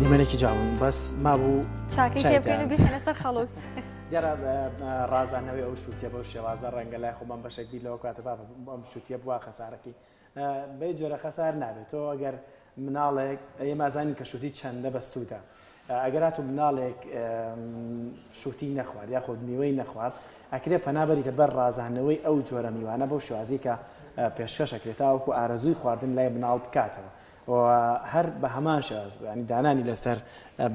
دیمەنێکی جاون بەس مابوو چاکەی پێبکەین و بخێنە سەر خەڵوس. دیارە ڕازانەوەی ئەو شووتێ بەو شێوازە ڕەنگە لای خۆمان بەشێک بی لەوە کاتە با ئەم شووتێ بووە خەسارەکەی بەی جۆرە خەسار نابێت تۆ ئەگەر مناڵێک ئێمازانین کە شووتی چەندە بە سوودە ئەگەر هاتوو مناڵێک شووتی نەخوارد یاخود میوەی نەخوارد ئەکرێ پەنابەریتە بەر ڕازانەوەی ئەو جۆرە میوانە بەو شێوازی کە پێشکەشەکرێتەوە وەکو ئارەزووی خواردن لای مناڵ بکاتەوە هەر بە هەمان شێواز ینی دانانی لەسەر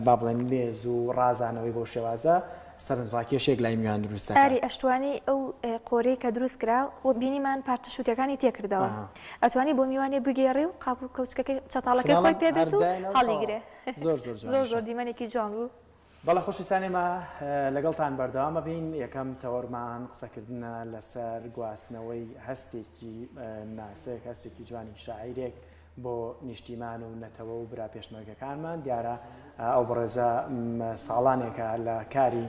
با بڵێن مێز و ڕازانەوەی بۆ شێوازە سەرنجڕاکێشێک لای میوان دروست ئاری ئەشتوانی ئەو قۆرەی کە دروست کرا و بینیمان پارتە شووتەکانی تێکردەوە ئەتوانی بۆ میوانێ بگێڕێ و قاپ و کەوچکەکەی چەتاڵەکەی خۆی پێبێت و هەڵیگرێ زۆر دیمەنێکی جوان بوو. بەڵە خۆشویستانێمە لەگەڵتان بەردەوامە بین یەکەم تەوەرمان قسەکردنە لەسەر گواستنەوەی هەستێکی ناسێک هەستێکی جوانی شاعیرێک بۆ نیشتیمان و نەتەوە و برا پێشمەرگەکانمان دیارە ئەو بڕێزە ساڵانێکە لە کاری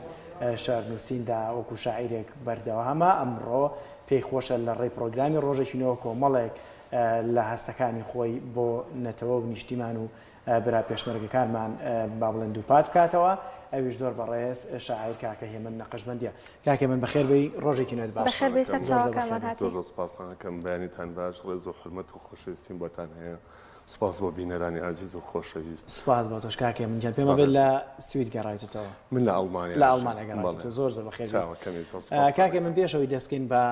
شەعرنووسیندا وەکو شاعیرێک بەردەوامە ئەمڕۆ پێی خۆشە لە ڕێی پرۆگرامی ڕۆژێکینەوە کۆمەڵێک لە هەستەکانی خۆی بۆ نەتەوە و نیشتیمان و برا پێشمەرگەکانمان با بڵێن دووپات بکاتەوە ئەویش زۆر بەڕێز شاعیر کاکە هێمن نەقەشبەندیە کاکە من بەخێر بی ڕۆژێکی نوێت باش بەخێر بی سەرچاوەکانمان هاتی زۆر سپاسانەکەم بەیانیتان باش ڕێز و حرمەت و خۆشەویستیم بۆتان هەیە سپاس بۆ بینەرانی عزیز و خۆشەویست سپاس بۆ تۆش کاکە من گیان پێمە بێت لە سوید گەڕایتەوە من لە ئەڵمانیا لە ئەڵمانیا گەڕایتەوە زۆر بەخێر کاکە من پێشەوەی دەست بکەین بە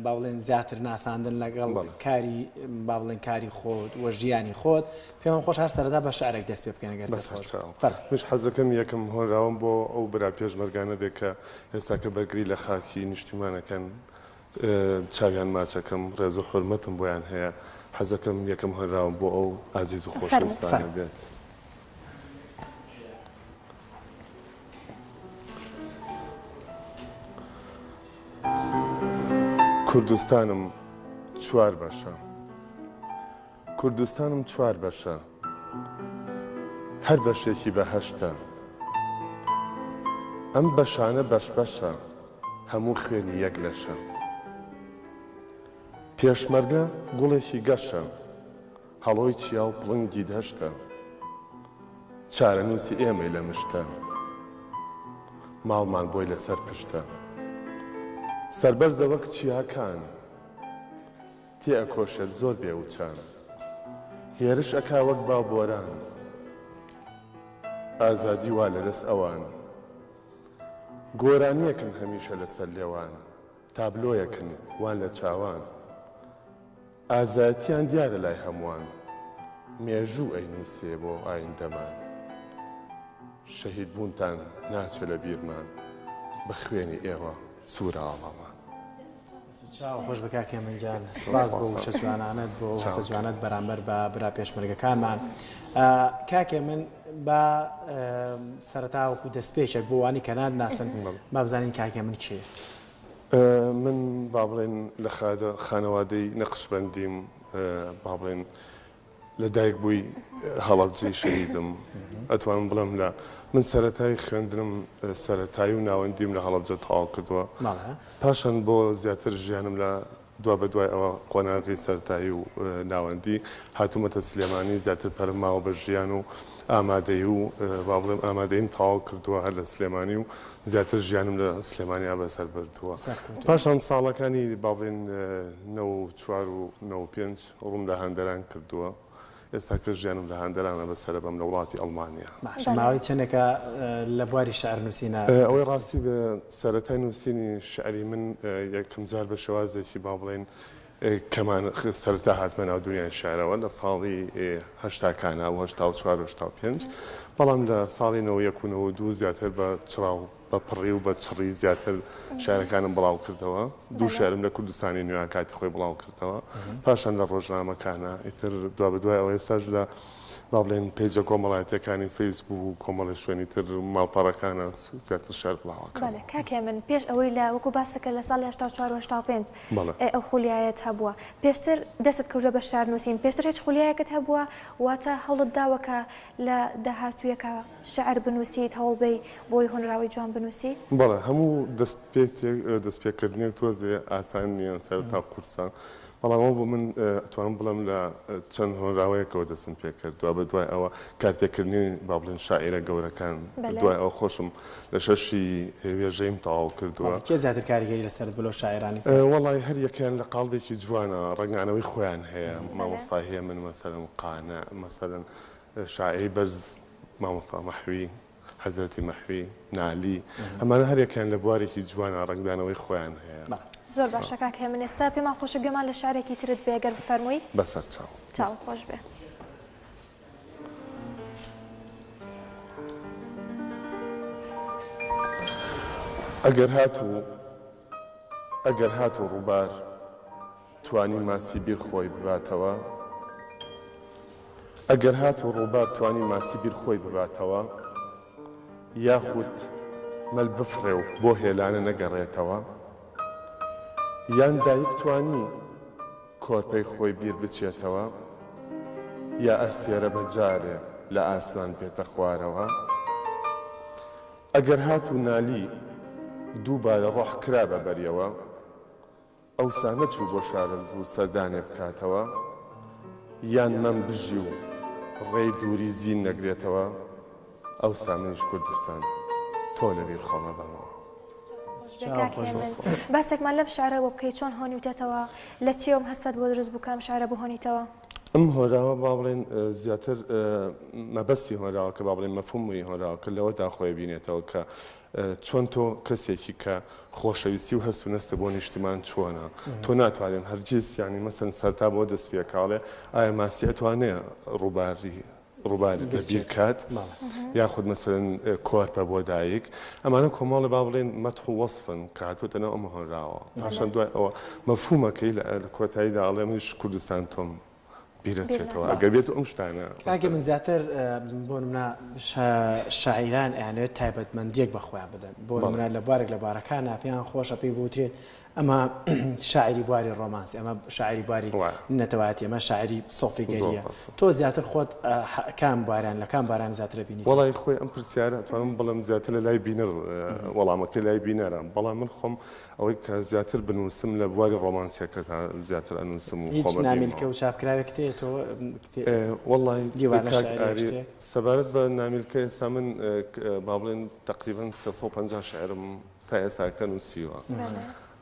با بڵێن زیاتر ناساندن لەگەڵ کاری با بڵێن کاری خۆت وە ژیانی خۆت پێم خۆش هەر سەرەتا بە شعرێک دەست پێ بکەین ئەگەر مش حەزەکەم یەکەم هۆراوم بۆ ئەو برا پێشمەرگانە بێت کە ئێستا کە بەرگری لە خاکی نیشتیمانەکەن چاویان ماچەکەم ڕێز و حرمەتم بۆیان هەیە حەزەکەم یەکەم هەراوم بۆ ئەو عزیز و خۆشەویستانە بێت. کوردستانم چوار بەشە کوردستانم چوار بەشە هەر بەشێکی بەهەشتە ئەم بەشانە بەش بەشە هەموو خوێنی یەک لەشە پێشمەرگە گوڵێکی گەشە هەڵۆی چیا و پڵنگی دەشتە چارەنووسی ئێمەی لە مشتە ماڵمان بۆی لەسەر پشتە سەربەرزە وەک چیاکان تێ ئەکۆشێت زۆر بێوچان هێرش ئەکا وەک باوبۆران ئازادی وا لەدەست ئەوان گۆرانیەکن هەمیشە لەسەر لێوان تابلۆیەکن وان لە چاوان ئازاتیان دیارە لای هەمووان مێژوو ئەینووسێ بۆ ئایندەمان شەهید بوونتان ناچێ لە بیرمان بە خوێنی ئێوە سوورە ئاڵامان چاو خۆش بە کاکێ منجان سپاس بۆ وشە جوانانت بۆ وەستە جوانت بەرامبەر بە برا پێشمەرگەکانمان کاکێ من بە سەرەتاوەکو دەستپێچێک بۆ وانی کە نادناسن با بزانین کاکێ من کێ من با بڵێن لە خانەوادەی نەقشبەندیم با بڵێن لە دایک بووی هەڵەبجەی شەهیدم ئەتوانم بڵم لە من سەرەتای خوێندنم سەرەتایی و ناوەندیم لە هەڵەبجە تەواو کردووە پاشان بۆ زیاتر ژیانم لە دوا بە دوای ئەوە قۆناغی سەرەتایی و ناوەندی هاتوومەتە سلێمانی زیاتر پەرم ماوە بە ژیان و ئامادەی و با بڵێم ئامادەیم تەواو کردووە هەر لە سلێمانی و زیاتر ژیانم لە سلێمانیا بەسەر بردووە پاشان ساڵەکانی با بڵێن 94 و 95 ڕووم لە هەندەران کردووە ئێستا کە ژیانم لە هەندەرانە بەسەرە بەم لە وڵاتی ئەڵمانیا ماوەی چەندێکە لە بواری شعر نووسینە ئەوەی ڕاستی بە سەرەتای نووسینی شعری من یەکەم جار بە شێوازێکی با بڵێن کەمان سەرەتا هاتمە ناو دنیای شعرەوە لە ساڵی هەشتاکانە و 84 85 بەڵام لە ساڵی 1992 زیاتر بە چڕاو بە پڕی و بە چڕی زیاتر شارەکانم بڵاو کردەوە دوو شارم لە کوردستانی نوێیان کاتی خۆی بڵاو کردەوە پاشان لە ڕۆژنامەکانە ئیتر دوا بە دوای ئەوە ئێستاش لە با بڵێن پێیجە کۆمەڵایەتەکانی فەیسبوک و کۆمەڵی شوێنی تر ماڵپەڕەکانە زیاتر شار بڵاوەکە کاکێ من پێش ئەوەی لە وەکو باسەکە لە ساڵی 84 ئەو خولیایەت هەبووە پێشتر دەست کەوتە بە شارنووسین پێشتر هیچ خولیایەکەت هەبووە واتە هەوڵت داوەکە لە داهاتوویەکە شعر بنووسیت هەوڵ بی بۆی هۆنراوی جوان بنووسیت؟ بەڵێ هەموو دەستپێکردنێک تۆزێ ئاسان نییە سەر تا قورسان بەڵام بۆ من ئەتوانم بڵم لە چەند هۆنراوەیەکەوە دەستم پێ کردووە بە دوای ئەوە کارتێکردنی با بڵێن شاعیرە گەورەکان دوای ئەو خۆشم لە شەشی وێژەیم تەواو کردووە. کێ زیاتر کاریگەری لەسەر بلۆ شاعرانی؟ وەڵی هەر یەکیان لە قاڵبێکی جوانە ڕنگانەوەی خۆیان هەیە مامۆستا هەیە من مەسەلەن قانە مەسەلەن شاعری بەرز مامۆستا مەحوی حەزرەتی مەحوی نالی ئەمانە هەر یەکیان لە بوارێکی جوانە ڕنگدانەوەی خۆیان هەیە. زۆر باشە کاک هێمن ئێستا پێمان خۆشە گوێمان لە شارێکی ترت بێگەر بفەرمووی بەسەر چاو چاو خۆش بێ. ئەگەر هات و ڕووبار توانی ماسی بیر خۆی بباتەوە ئەگەر هات و ڕووبار توانی ماسی بیر خۆی بباتەوە یاخود مەل بفڕێ و بۆ هێلانە نەگەڕێتەوە یان دایک توانی کۆرپەی خۆی بیر بچێتەوە یا ئەستێرە بەجارێ لە ئاسمان بێتە خوارەوە ئەگەر هات و نالی دووبارە ڕۆح کرا بە بەریەوە ئەوسا نەچوو بۆ شارە زوو سەردانێ بکاتەوە یان مەم بژی و ڕێی دووری زین نەگرێتەوە ئەوسا منیش کوردستان تۆ لەبیر خۆمە بەمەوە. باسێکمان لەم شارەوە بکەیت چۆن هۆنی وتێتەوە لە چێوم هەستت بۆ دروست بکەم شارە بۆ هۆنیتەوە؟ ئەم هۆراوە با بڵێن زیاتر مەبەستی هۆراوە کە با بڵێن مەفهومی هۆراوە کە لەوەدا خۆی بینێتەوە کە چۆن تۆ کەسێکی کە خۆشەویستی و هەست و نەستە بۆ نیشتیمان چۆنە تۆ ناتوانێن هەرگیز ینی مەسەن سەرتا بۆ دەست پێکاڵێ ئایا ماسی ئەتوانێت ڕووباری لەبیر کات یاخود مەسەرەن کۆرپە بۆ دایک ئەمانە کۆمەڵی با بڵێن مەدح و وەصفن کە هاتووەتەنەوە ئەمە هۆراوە پاشان دوای ئەوە مەفهومەکەی لە کۆتاییدا ئەڵێ منیش کوردستان تۆم بیرەچێتەوە ئەگەر بێت ئەم شتانە کاکە من زیاتر بۆ نمونە شاعیران ئەیانەوێت تایبەتمەندیەک بەخۆیان بدەن بۆ نمونە لە بوارێک لە بارەکانە پێیان خۆشە پێی بوترێت ئەمە شاعری بواری ڕۆمانسی ئەمە شاعری بواری نەتەواتی ئەمە شاعری سۆفیگەریە تۆ زیاتر خۆت کام باران لە کام باران زیاتر بینی؟ وەڵی خۆی ئەم پرسیارە توانم بڵم زیاتر لە لای بینەر وەڵامەکە لای بینەرە بەڵام من خۆم ئەوەی کە زیاتر بنووسم لە بواری ڕۆمانسیەکە زیاتر ئەنووسم و هیچ نامیلکە و چاپکراوێک تێ تۆ وەڵی سەبارەت بە نامیلکە ئێستا من با بڵێن تقریبا 350 شعرم تا ئێستاکە نووسیوە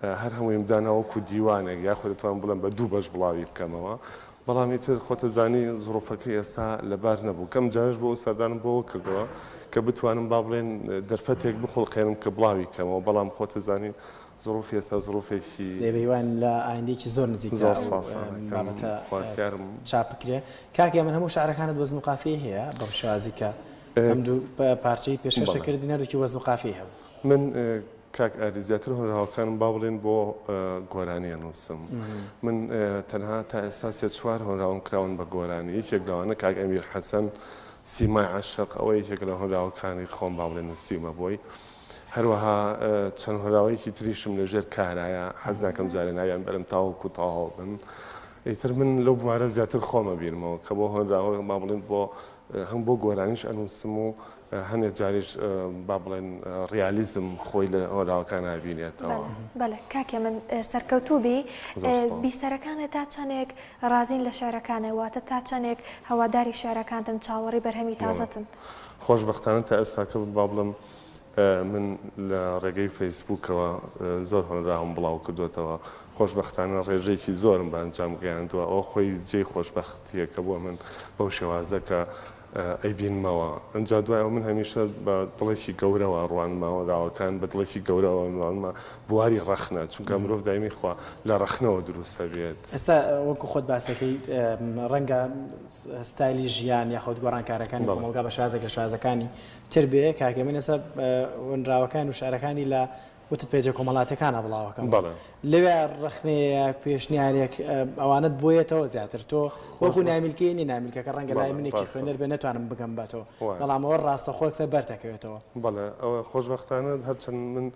هەر هەموویم داناوەکو دیوانێک یاخۆ دەتوانم بڵم بە دوو بەش بڵاوی بکەمەوە بەڵامی تر خۆتە زانی زۆرفەکەی ئێستا لەبار نەبوو کەم جارش بۆ سەردانم بۆەوە کردەوە کە بتوانم با بڵێن دەرفەتێک بخڵقێنم کە بڵاوی کەمەوە بەڵام خۆتە زانی زۆرفی ئێستا زۆرفێکی دەبێوان لە ئایندێکی زۆر نزیک بابەتەسیارم چاپ بکرێ کاکە من هەموو شعرەکانت وەزن و قافیە هەیە بەم شێوازی کە هەمدوو پارچەی پێشەشە کردی نەردووکی وەزن و قافی هەبوو من کاک ئاری زیاتر هۆنراوەکانم با بڵێن بۆ گۆرانیە نووسم من تەنها تا ئێستا سێ چوار هۆنراوم کراون بە گۆرانی یەکێک لەوانە کاک ئەمیر حەسەن سیمای عاشق ئەوە یەکێک لە هۆنراوەکانی خۆم با بڵێن نووسیمە بۆی هەروەها چەند هۆنراوەیەکی تریشم لەژێر کارایە حەز ناکەم جارێ ناویان بەرم تاوەکو تاواو بن ئیتر من لەو بوارە زیاتر خۆمە بیرمەوە کە بۆ هۆنراوە با بڵێن بۆ هەم بۆ گۆرانیش ئەنووسم و هەندێک جاریش با بڵێن ڕیالیزم خۆی لە هۆنراوەکان نبینێتەوە. بەڵێ کاکێ من سەرکەوتوبی بیسەرەکانە تا چەندێک ڕازین لە شارەکانە واتە تا چەندێک هەواداری شارەکانتن چاوەڕی بەرهەمی تازەتن. خۆشبەختانە تا ئێستاکە با بڵم من لە ڕێگەی فەیسبووکەوە زۆر هۆنراوم بڵاو کردوێتەوە خۆشبەختانە ڕێژەیەکی زۆرم بە ئەنجام گەیاندووە ئەوە خۆی جێی خۆشبەختیەکە بۆ من بەو شێوازەکە ئەیبینمەوە ئەجا دوایەوە من هەمیشە بە دڵێکی گەورەوە ڕوانماوە داواکان بە دڵێکی گەورەوە ڕوانمە بواری ڕەخنە چونکە مرۆڤ دایمی خوا لە ڕەخنەوە دروستە بێت. ئێستا وەکو خۆت باسەکەی ڕەنگە ستایلی ژیان یاخود گۆڕانکارەکانی کۆمەلگا بە شازێک لە شازەکانی تر بێ کاکە من ئێستا وەنراوەکان و شارەکانی لە وتت پێجە کۆمەڵاتەکانە بڵاوەکەم لەوێ ڕخنەیە پێشنیارێک ئەوانت بۆیەتەوە زیاتر تۆ وەکو نامیلکەی نامیلکەکە ڕەنگە لای منێکی خوێنەر بێ نەتوانم بگەم بە تۆ بەڵام ئەوە ڕاستە خۆکتە بەردەکەوێتەوە. بەڵێ ئەوە خۆشبەختانە هەرچەند من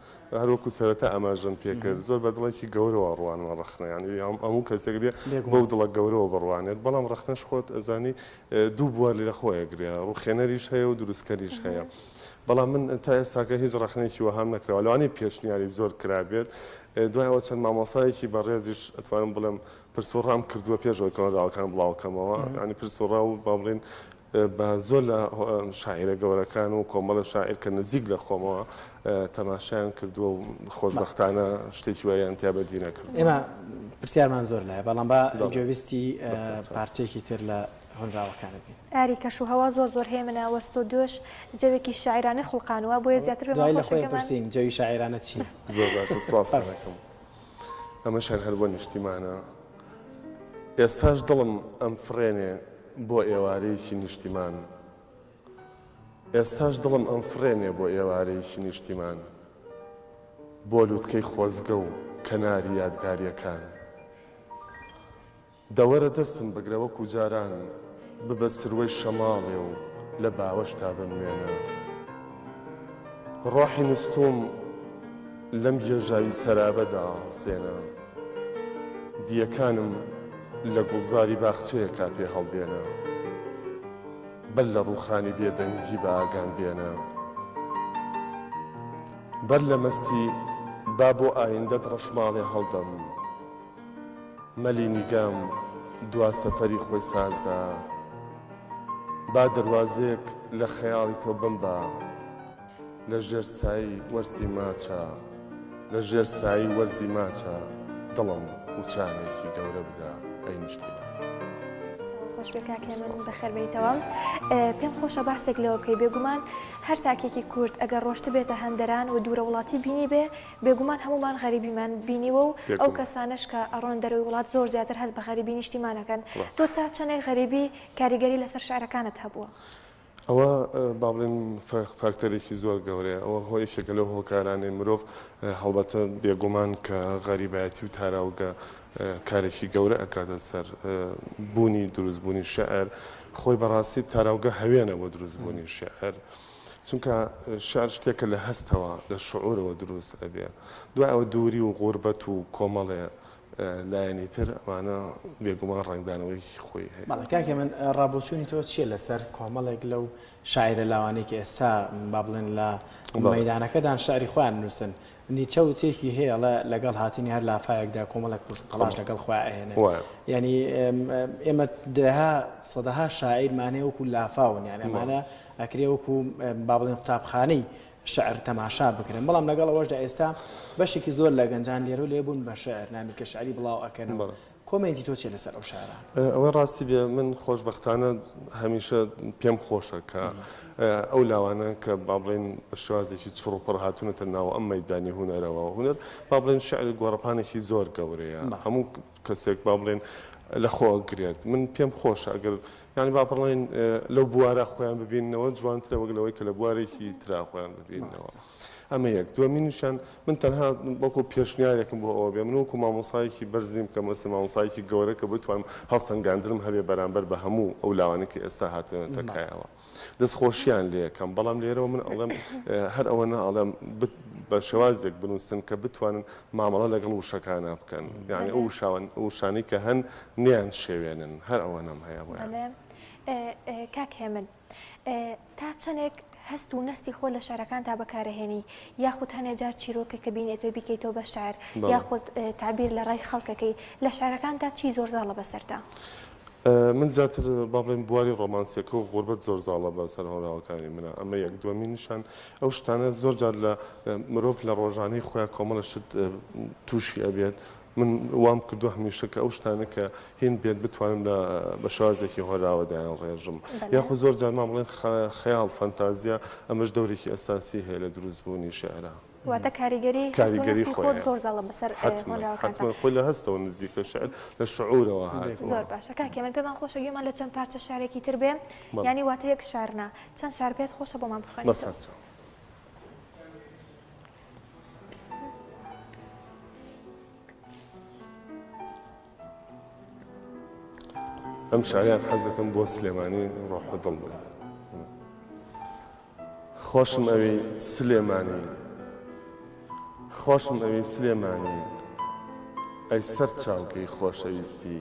هەروەکو سەرەتا ئەماژەم پێکرد زۆر بە دڵێکی گەورەوە ڕوانەوە ڕخنەیان هەموو کەسێک بێ بەو دڵە گەورەوە بڕوانێت بەڵام ڕخنەش خۆت ئەزانی دوو بوار لە خۆیەگرێ ڕوخێنەریش هەیە و دروستکەریش هەیە بەڵام من تا ئێستاکە هیچ ڕخنێکی وەهام نەکراوە لەوانەیە پێشنیاری زۆر کرابێت دوای ئەوە چەند مامۆسایەکی بەڕێزیش ئەتوانم بڵێم پرسوڕام کردووە پێشەوەی کۆنەداوەکان بڵاوکەمەوە ینی پرسوڕا و با بڵێن بە زۆر لە شاعیرە گەورەکان و کۆمەڵە شاعیر کە نزیک لە خۆمەوە تەماشایان کردووە و خۆشبەختانە شتێکی وایان تیا بەدی نەکرد. ئێمە پرسیارمان زۆر لایە بەڵام بە گوێویستی پارچەیەکی تر لە هەنگاوەکانت بین. ئاریکەش و هەوا زۆر هەیە منە وەستۆ دۆش جەوێکی شاعیرانەی خوڵقانەوە بۆیە زیاتر دوای لە خۆی پرسین جەوی شاعیرانە چی؟ زۆر باشە سواس دەکەم. ئەمەشان هەر بۆ نیشتیمانە ئێستاش دڵم ئەم فڕێنێ بۆ ئێوارەیەکی نیشتیمان ئێستاش دڵم ئەم فڕێنێ بۆ ئێوارەیەکی نیشتیمان بۆ لووتکەی خۆزگە و کەناری یادگاریەکان دەوەرە دەستم بگرە وەکو جاران ببە سروەی شەماڵێ و لە باوەش تا بموێنە ڕۆحی نوستوم لەم گێژاوی سەرابەدا هەڵسێنە دیەکانم لە گوڵزاری باخچەیەکا پێ هەڵبێنە بەر لە ڕووخانی بێدەنگی بە ئاگان بێنە بەر لە مەستی با بۆ ئایندەت ڕەشماڵێ هەڵدەم مەلی نیگام دوا سەفەری خۆی سازدا با دەواازەیەک لە خەیاڵی تۆ بمبا لە ژێر سایی وەرزی ماچە لە ژێر سایی وەرزی ماچە دڵم وچانێکی گەورە بدا ئەی نیشتیمان. خۆش بێ کاکێ من بەخێربێتەوە پێم خۆشە باسێک لەوە بکەی بێگومان هەر تاکێکی کورد ئەگەر ڕۆشت بێتە هەندەران و دوورە وڵاتی بینی بێ بێگومان هەمومان غەریبیمان بینیوە و ئەو کەسانش کە ئەڕۆن دەروی وڵات زۆر زیاتر هەست بە غەریبی نیشتیمانەکەن تۆ تا چەندێک غەریبی کاریگەری لەسەر شعرەکانت هەبووە؟ ئەوە با بڵێن فاکتەرێکی زۆر گەورەیە ئەوە هۆی یەکێکە لەو هۆکارانەی مرۆڤ هەڵبەتە بێگومان کە غەریبایەتی و تاراوگە کارێکی گەورە ئەکاتە سەر بوونی دروستبوونی شەعر خۆی بەڕاستی تاراوگە هەوێنە بۆ دروستبوونی شەعر چونکە شعر شتێکە لە هەستەوە لە شعورەوە دروست ئەبێ دوای ئەوە دووری و غوربەت و کۆمەڵێ لایەنی تر ئەوانە بێگومان ڕنگدانەوەیکی خۆی هەیە. بەڵێ کاکێ من ڕابۆچوونی تۆ چییە لەسەر کۆمەڵێک لەو شاعرە لاوانەیەکی ئێستا با بڵێن لە مەیدانەکەدان شعری خۆیان نووسن نیچە و تێکی هەیە لەگەڵ هاتنی هەر لافایەکدا کۆمەڵک پشت قەڵاش لەگەڵ خۆیان ئەهێنێ ینی ئێمە دەها سەدەها شاعیرمانەیە وەکو لافاون یان ئەمانە ئەکرێ وەکو با بڵێن قوتابخانەی شعر تەماشا بکرێن بەڵام لەگەڵ ئەوەشدا ئێستا بەشێکی زۆر لە گەنجان لێرە و لێبوون بە شعر نامی کە شعری بڵاو ئەکەن کۆمنتی تۆ چێ لەسەر ئەو شعران؟ ئەوەی ڕاستی بێ من خۆشبەختانە هەمیشە پێم خۆشە کە ئەو لاوانە کە با بڵێن بە شێوازێکی چڕوپڕ هاتوونەتە ناوە ئەم مەیدانی هونەرەوە هونەر با بڵێن شعر گۆڕەپانێکی زۆر گەورەیە هەموو کەسێک با بڵێن لە خۆ گرێت من پێم خۆشە ئەگەر ینی با بڵێن لەو بوارە خۆیان ببینەوە جوانترە وەک لەوەی کە لە بوارێکی ترا خۆیان ببینەوە. ئەمە یەک دووەمینیشان من تەنها وەکو پێشنیارێکم بۆ ئەوە بێ من وەکو مامۆسایەکی بەرزیم کە مەسە مامۆسایەکی گەورە کە بتوانم هەڵسەنگاندرم هەبێ بەرامبەر بە هەموو ئەو لاوانێکی ئێستا هاتوێنە تەکایەوە دەستخۆشییان لێ یەکەم بەڵام لێرەوە من ئەڵێم هەر ئەوەنە ئەڵێم بە شێوازێک بنووسن کە بتوانن مامەڵە لەگەڵ وشەکانە بکەن یعنی ئەو وشانەی کە هەن نیان شێوێنن هەر ئەوەنەم هەیە بۆ کاک هێمن تا چەندێک هەست و نستی خۆ لە شارەکان تا بەکارەهێنی یاخود هەنێ جار چیرۆکە کە بینێتەوە بیکەیتەوە بە شار یاخود تعبیر لە ڕای خەڵکەکەی لە شارەکاندا چی زۆر زاڵە بەسەردا؟ من زیاتر با بڵێن بواری ڕۆمانسیەکە و غوربەت زۆر زاڵە بەسەر هەوڵاوەکانی منە ئەمە یەک دووەمینیشان ئەو شتانە زۆر جار لە مرۆڤ لە ڕۆژانەی خۆیان کۆمەڵە شت تووشی ئەبێت من وام کردو هەمیشە کە ئەو شتانە کە هین بێت بتوانم بە شازێکی هۆراوەدایان ڕێژم یاخود زۆر جارمان بڵێن خەیاڵ فەنتازیا ئەمەش دەورێکی ئەساسی هەیە لە دروستبوونی شێعرە واتە کاریگەری خۆت زۆر زاڵە بەسەر حتما خۆی لە هەستەوە نزیکە شعر لە شعورەوە هات زۆر باشە کاکێ من پێمان خۆشە گوێمان لە چەند پارچە شارێکی تر بێ ینی واتە یەک شارنا چەند شار بێت خۆشە بۆمان بخوێنیتەوە ئەم شاریان حەزەکەم بۆ سلێمانی ڕۆح و دڵ بێ خۆشم ئەوەی سلێمانی خۆشم ئەوەی سلێمانی ئەی سەر چاوکەی خۆشەویستی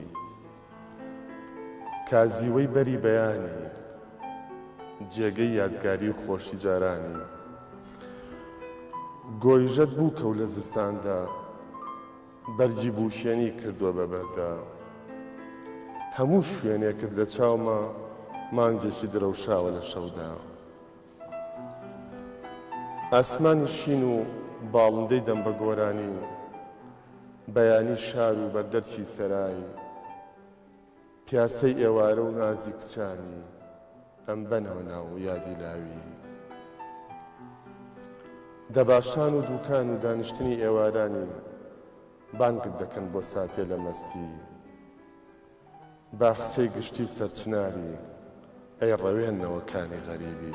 کازیوەی بەری بەیانی جێگەی یادگاری و خۆشی جارانی گۆیژەت بوو کەو لە زستاندا بەرجی بوشێنی کردووە بەبەردا هەموو شوێنێکت لە چاومە مانگێکی درەوشاوە لە شەودا ئاسمانی شین و باڵندەی دەم بە گۆرانی بەیانی شار و بەردەرچی سەرایی پیاسەی ئێوارە و نازی کچانی ئەم بەنەوە ناو یادی لاوی دەباشان و دووکان و دانیشتنی ئێوارانی بانگت دەکەن بۆ ساتێ لە مەستی باخچەی گشتی و سەرچناری ئەی ڕەوێنەوەکانی غەریبی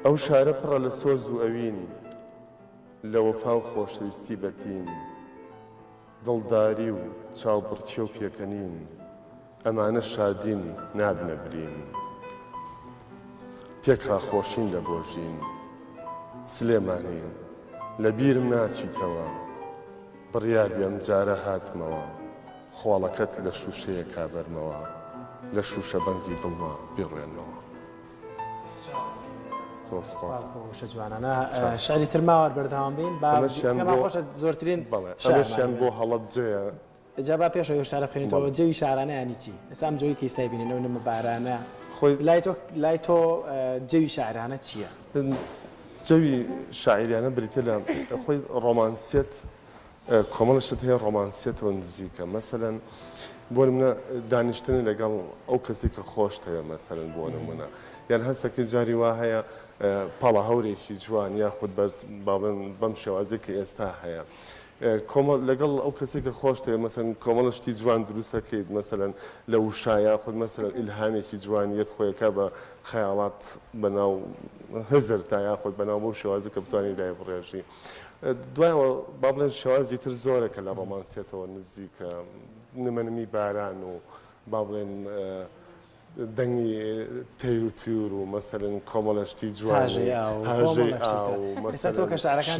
ئەو شارە پڕە لە سۆز و ئەوین لە وەفا و خۆشەویستی بەتین دڵداری و چاوبڕچێ و پێکەنین ئەمانە شادین نابنە برین تێکرا خۆشین لە بۆژین سلێمانین لە بیرم ناچیتەوە بڕیار بێم جارە هاتمەوە خۆڵەکەت لە شوشەیە کابەرمەوە لە شوشە بەنگی دڵما بڕێنەوە شە جوانانە شاری تر ماوە بەردەوام بین خۆشە زۆرترین ئەمەشیان بۆ هەڵە بجێە جا با پێشەوە شارە بخێنیتەوە جێوی شارانەیانی چی ئێستا ئەم جۆی کەیسای بینێنەوە نمە بارانە خۆی لای تۆ جێوی شارانە چییە؟ جەوی شاعریانە بریتە لە خۆی ڕۆمانسیەت کۆمەڵشت هەیە ڕۆمانسیەتەوە نزیکە مەسەلەن بۆ نمونە دانیشتنی لەگەڵ ئەو کەسی کە خۆشت هەیە مەسەلەن بۆ نمونە یان هەستێکی جاری وا هەیە پاڵە هەورێکی جوان یاخود بەم شێوازێکی ئێستا هەیە لەگەڵ ئەو کەسێک کە خۆش هەیە مەسەن کۆمەڵشتی جوان دروستەکەیت مەسەلەن لە وشایە خود مەسەلەن ئیلهامێکی جوانیت خۆیەکە بە خەیاڵات بەناو هزر تا یاخود بەناو بۆ شێوازە کە بتوانین لای بڕێژی دوایەوە با بڵێن شێوازی تر زۆرەکە لە ڕۆمانسیەتەوە نزیکە نمەنمی باران و با بڵێن دەنگی تەیر و توور و مەسەلەن کۆمەڵشتی جوان ئێستا تۆ کە شارەکان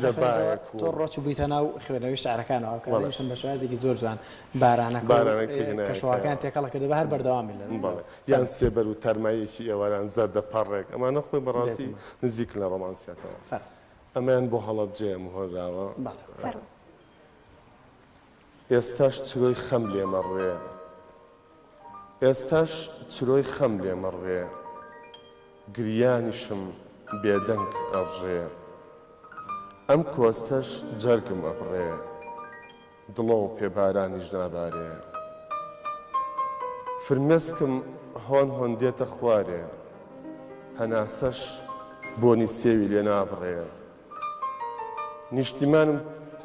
تۆ ڕۆچ بوویتە ناو خوێنەوەی شارەکانەوە کەشن بە شێوازێکی زۆر جوان بارانەکە شەوەکان تێکەڵەکە دەبە هەر بەردەوامی لە یان سێبەر و تەرمایەکی ئێواران زەردە پەڕێک ئەمانە خۆی بەڕاستی نزیک لە ڕۆمانسیەتەوە ئەمەیان بۆ هەڵە بجێ مهۆراوە ئێستاش چرۆی خەم لێمەڕێ ئێستاش چرۆی خەم لێمەڕێ گریانیشم بێدەنگ ئەڕژێ ئەم کۆستەش جەرگم ئەبڕێ دڵۆ و پێبارانیش نابارێ فرمێسکم هۆن هۆندێتە خوارێ هەناسەش بۆنی سێوی لێ نابڕێ نیشتیمانم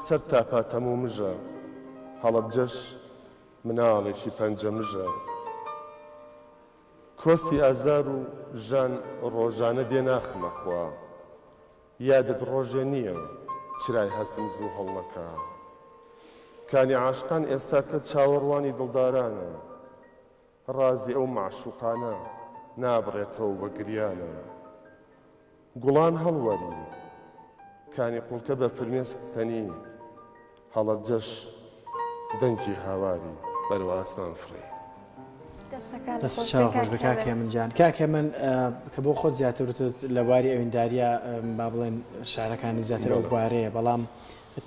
سەر تاپاتەم و مژە هەڵەبجەش مناڵێکی پەنجەمژە کۆستی ئازار و ژان ڕۆژانە دێ ناخمە خوا یادت ڕۆژێ نییە چرای هەستم زوو هەڵنەکە کانی عاشقان ئێستا کە چاوەڕوانی دڵدارانە ڕازی ئەو معشوقانە نابڕێتەوە بە گریانە گوڵان هەڵوەری کانی قوڵکە بە فرمێسکتەنی هەڵەبجەش دەنگی هاواری بەرەو ئاسمان فڕی دەست چاو خۆش بە کاکێ منجان کاکێ من کە بۆ خۆت زیاترتت لە بواری ئەوینداریە با بڵێن شارەکانی زیاتر ئەو بوارەیە بەڵام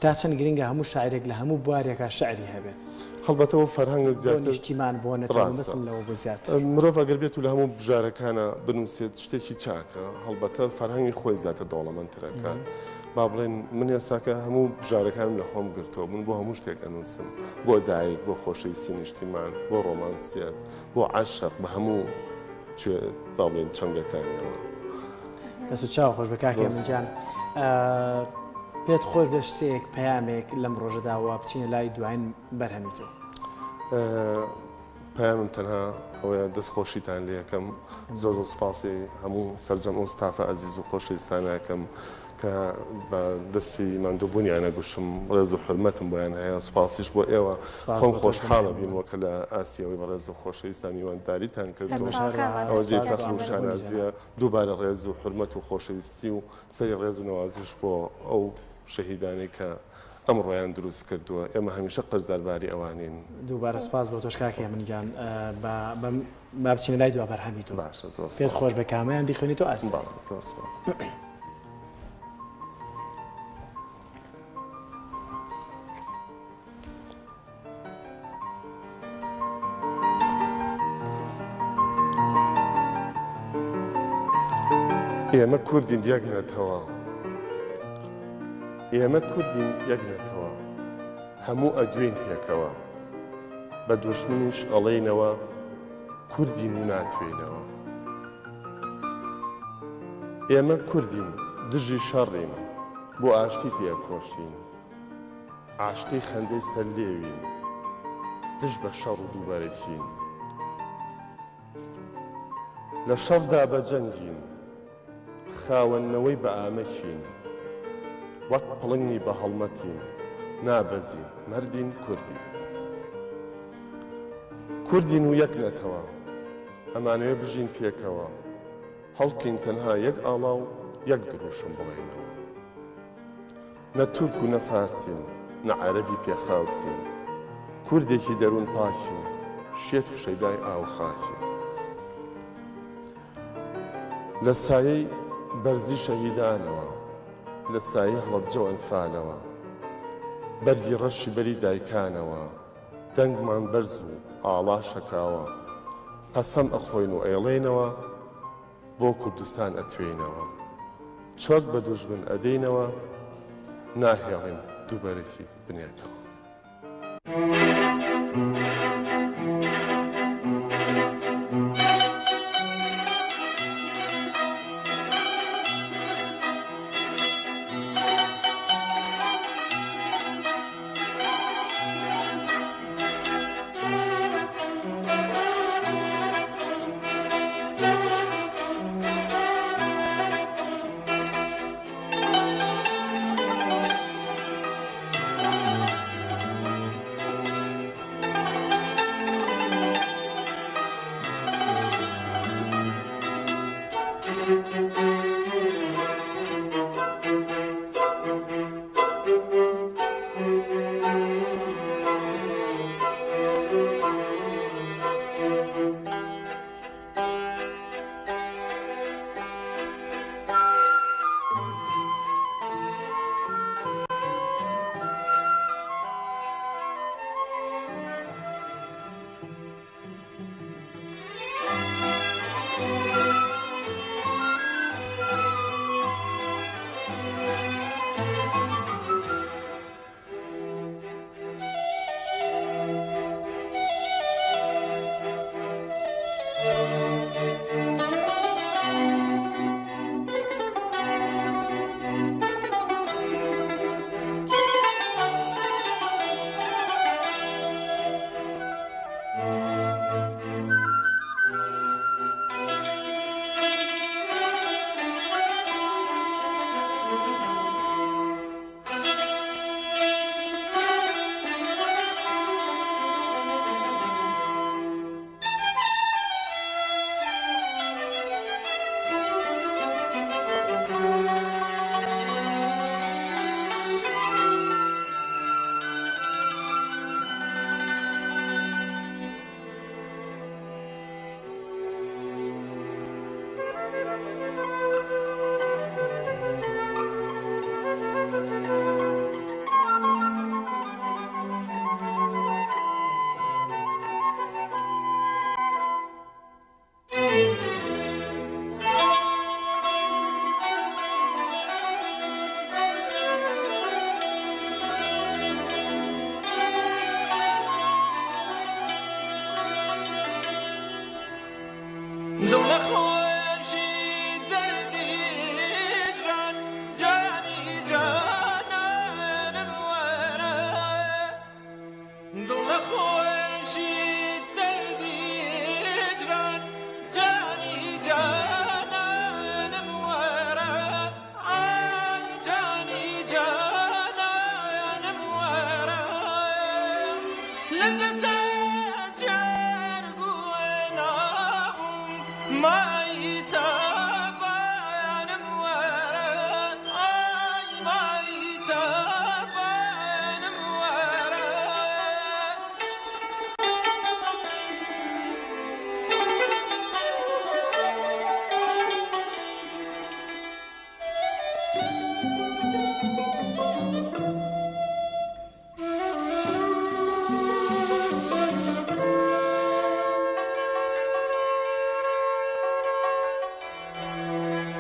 تا چەند گرنگە هەموو شاعرێک لە هەموو بوارێکە شعری هەبێت هەڵبەتەوە فەرهەنگە زیاتر نیشتیمان بۆ نەتوانمەسم لەوە بە زیاتر مرۆڤ ئەگەر بێت و لە هەموو بژارەکانە بنووسێت شتێکی چاکە هەڵبەتە فەرهەنگی خۆی زیاتر دەوڵەمەندترەکان با بڵێن من ئێستاکە هەموو بژارەکانم لە خۆم گرتەوە من بۆ هەموو شتێک ئەنووسم بۆ دایک بۆ خۆشەویستی نیشتیمان بۆ ڕۆمانسیەت بۆ عاشق بە هەموو با بڵێن چەنگەکانیەوە دەست و چاو خۆش بە کاکێ منجان پێت خۆش بە شتێک پەیامێک لەم ڕۆژەداوە بچینە لای دوایین بەرهەمیتەوە پەیامم تەنها ئەوەیە دەستخۆشیتان لێ یەکەم زۆر زۆر سوپاسی هەموو سەرجەم ئەو ستافە ئەزیز و خۆشەویستانەکەم کە بە دەستی ماندووبوونیانە گوشم ڕێز و حرمەتم بۆیان هەیە سوپاسیش بۆ ئێوە خۆم خۆشحاڵە بینەوە کە لە ئاسیەوەی بە ڕێز و خۆشەویستان میوانداریتان کردەوە ئەوە جێ فەخر و شانازیە دووبارە ڕێز و حرمەت و خۆشەویستی و سەری ڕێز و نەوازش بۆ ئەو شەهیدانی کە ئەم ڕۆیان دروست کردووە ئێمە هەمیشە قەرزارباری ئەوانین دووبارە سپاس بۆ تۆش کاکێ منجان با بچینە لای دوا بەرهەمیتەوە پێت خۆش بە کامیان بیخوێنیتەوە ئاستا ئێمە کوردین یەکنەتەوە ئێمە کوردین یەکنەتەوە هەموو ئەدوێن پێکەوە بە دوژمنیش ئەڵێنەوە کوردین و ناتوێنەوە ئێمە کوردین دژی شەڕین بۆ ئاشتی تێکۆشین ئاشتی خەندەی سەر لێوین دژ بە شەڕ و دووبەرەکین لە شەڕدا بەجەنگین خاوەنەوەی بە ئامەکین وەک پڵنگی بە هەڵمەتین نابەزین مەردین کوردین کوردین و یەکنەتەوە ئەمانوێ بژین پێکەوە هەڵکەین تەنها یەک ئاڵا و یەک دروشم بڵێنەوە نە تورک و نە فارسین نە عەرەبی پێخاوسین کوردێکی دەروون پاکین شێت و شەیدای ئاو خاکین لە سایەی بەرزی شەهیدانەوە لە سایەی هەڵەبجە و ئەنفالەوە بەرگی ڕەشی بەری دایکانەوە دەنگمان بەرز و ئاڵا شەکاوە قەسەم ئەخۆین و ئەیڵێنەوە بۆ کوردستان ئەتوێنەوە چۆک بە دوژمن ئەدەینەوە ناهێڵین دووبەرێکی بنێتەوە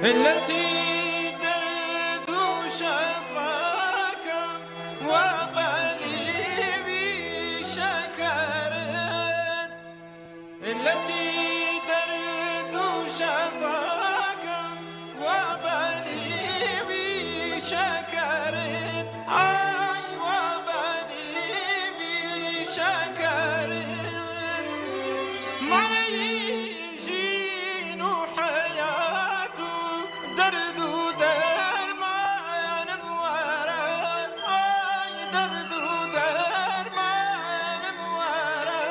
التي درد شفاك وبلي بشكرت التي درد شفاك وبلي بشكرت أي وبلي بشكرت ما يجين حياته درد درمان ورا أي درد درمان ورا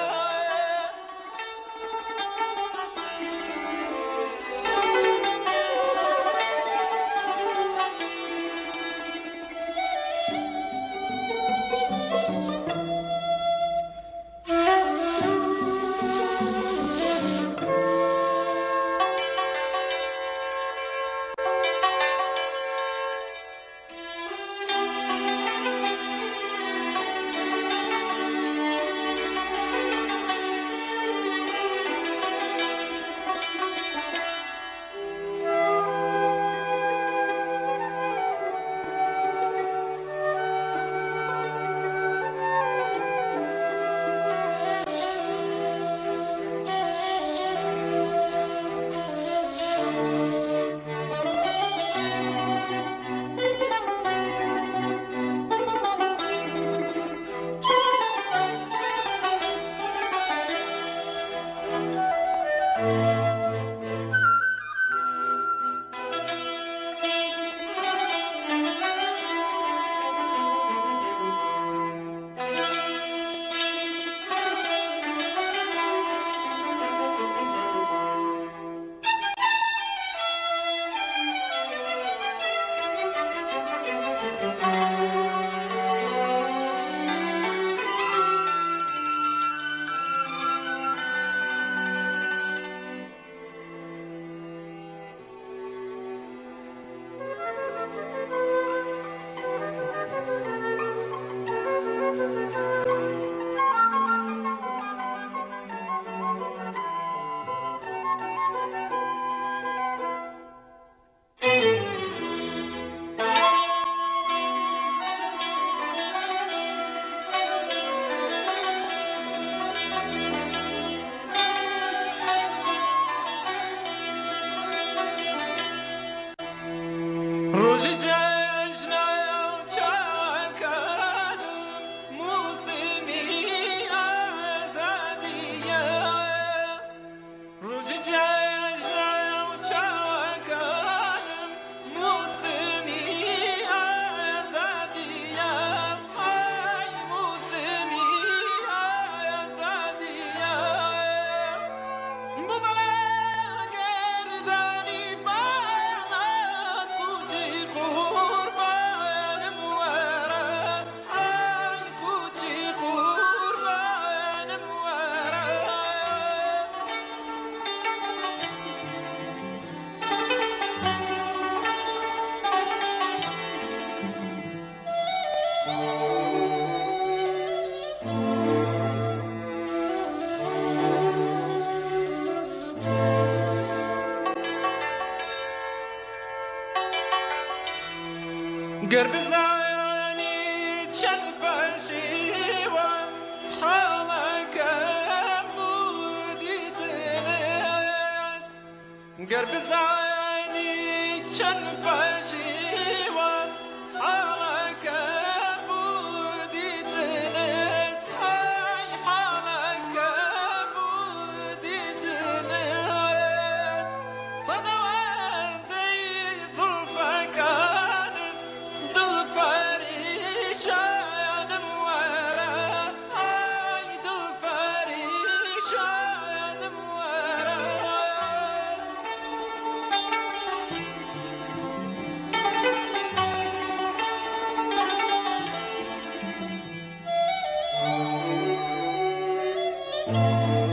قرب زاني تشنبشي وحالك بودي تلات قرب زاني تشنبشي وحالك بودي تلات أي حالك بودي تلات صدوات دي ظلفك Thank you.